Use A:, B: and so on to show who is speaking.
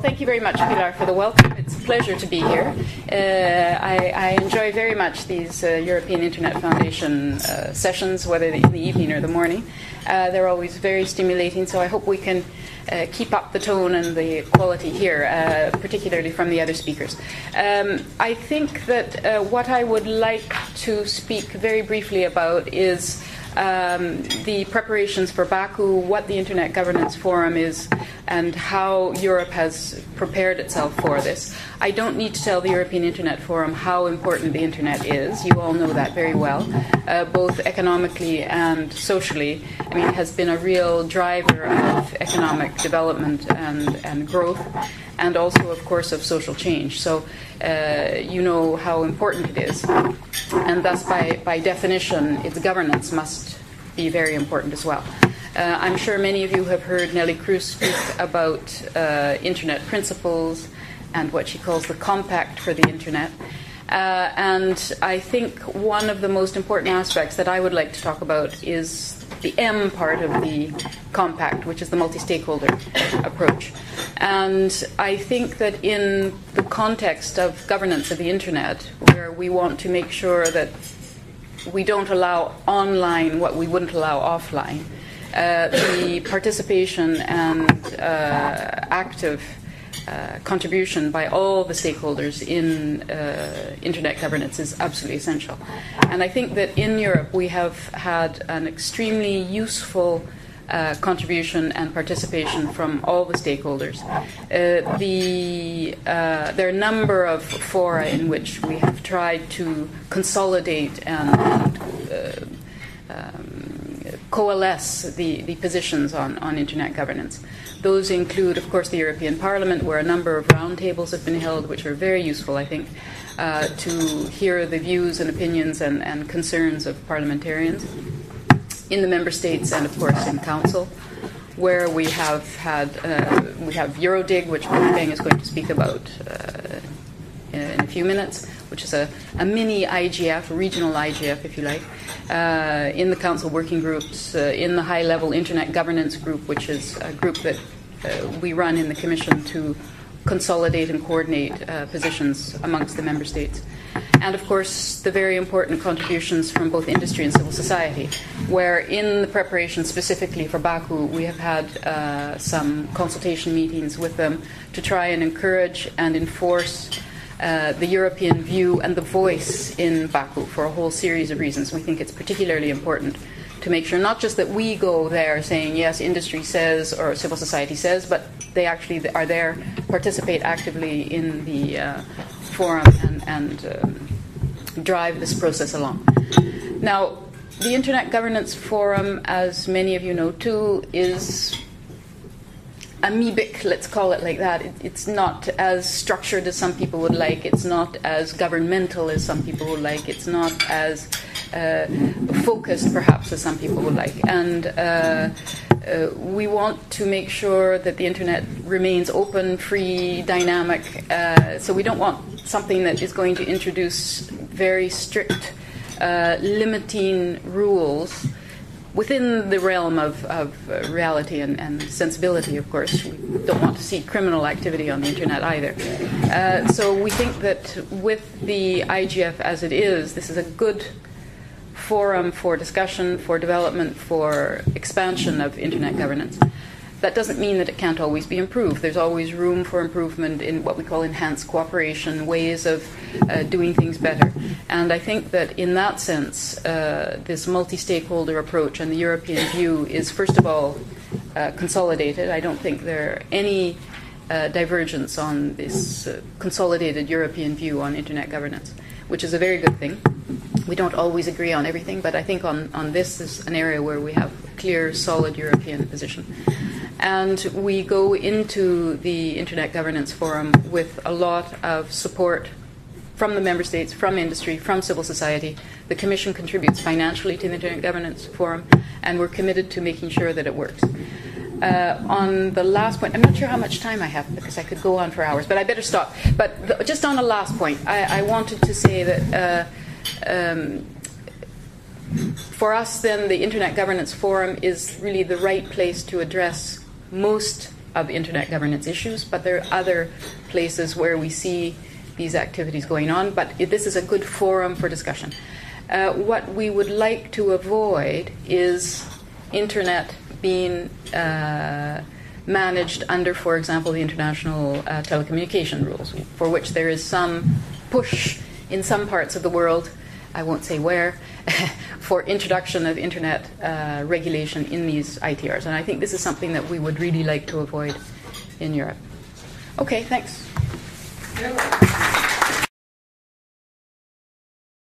A: Thank you very much, Pilar, for the welcome. It's a pleasure to be here. I enjoy very much these European Internet Foundation sessions, whether in the evening or the morning. They're always very stimulating, so I hope we can keep up the tone and the quality here, particularly from the other speakers. I think that what I would like to speak very briefly about is the preparations for Baku, what the Internet Governance Forum is, and how Europe has prepared itself for this. I don't need to tell the European Internet Forum how important the Internet is. You all know that very well, both economically and socially. I mean, it has been a real driver of economic development and growth, and also, of course, of social change. So you know how important it is. And thus, by definition, its governance must be very important as well. I'm sure many of you have heard Nelly Cruz speak about Internet principles and what she calls the compact for the Internet. And I think one of the most important aspects that I would like to talk about is the M part of the compact, which is the multi-stakeholder approach. And I think that in the context of governance of the Internet, where we want to make sure that we don't allow online what we wouldn't allow offline, the participation and active contribution by all the stakeholders in Internet governance is absolutely essential. And I think that in Europe we have had an extremely useful contribution and participation from all the stakeholders. There are a number of fora in which we have tried to consolidate and coalesce the positions on Internet governance. Those include, of course, the European Parliament, where a number of roundtables have been held, which are very useful, I think, to hear the views and opinions and concerns of parliamentarians. In the member states and, of course, in council, where we have had we have Eurodig, which Wolfgang is going to speak about in a few minutes, which is a mini IGF, a regional IGF, if you like, in the council working groups, in the high-level Internet Governance Group, which is a group that we run in the Commission to consolidate and coordinate positions amongst the member states. And, of course, the very important contributions from both industry and civil society, where in the preparation specifically for Baku, we have had some consultation meetings with them to try and encourage and enforce the European view and the voice in Baku for a whole series of reasons. We think it's particularly important to make sure not just that we go there saying, yes, industry says or civil society says, but they actually are there, participate actively in the forum and drive this process along. Now, the Internet Governance Forum, as many of you know too, is amoebic, let's call it like that. It's not as structured as some people would like. It's not as governmental as some people would like. It's not as focused, perhaps, as some people would like. And we want to make sure that the Internet remains open, free, dynamic. So we don't want something that is going to introduce very strict limiting rules within the realm of reality and sensibility, of course. We don't want to see criminal activity on the Internet either. So we think that with the IGF as it is, this is a good forum for discussion, for development, for expansion of Internet governance. That doesn't mean that it can't always be improved. There's always room for improvement in what we call enhanced cooperation, ways of doing things better. And I think that in that sense, this multi-stakeholder approach and the European view is, first of all, consolidated. I don't think there are any divergence on this consolidated European view on Internet governance, which is a very good thing. We don't always agree on everything, but I think on this is an area where we have a clear, solid European position. And we go into the Internet Governance Forum with a lot of support from the member states, from industry, from civil society. The Commission contributes financially to the Internet Governance Forum, and we're committed to making sure that it works. On the last point, I'm not sure how much time I have because I could go on for hours, but I better stop. But just on the last point, I wanted to say that for us then the Internet Governance Forum is really the right place to address most of internet governance issues, but there are other places where we see these activities going on, but this is a good forum for discussion. What we would like to avoid is internet being managed under, for example, the international telecommunication rules, for which there is some push in some parts of the world, I won't say where, for introduction of internet regulation in these ITRs. And I think this is something that we would really like to avoid in Europe. Okay, thanks.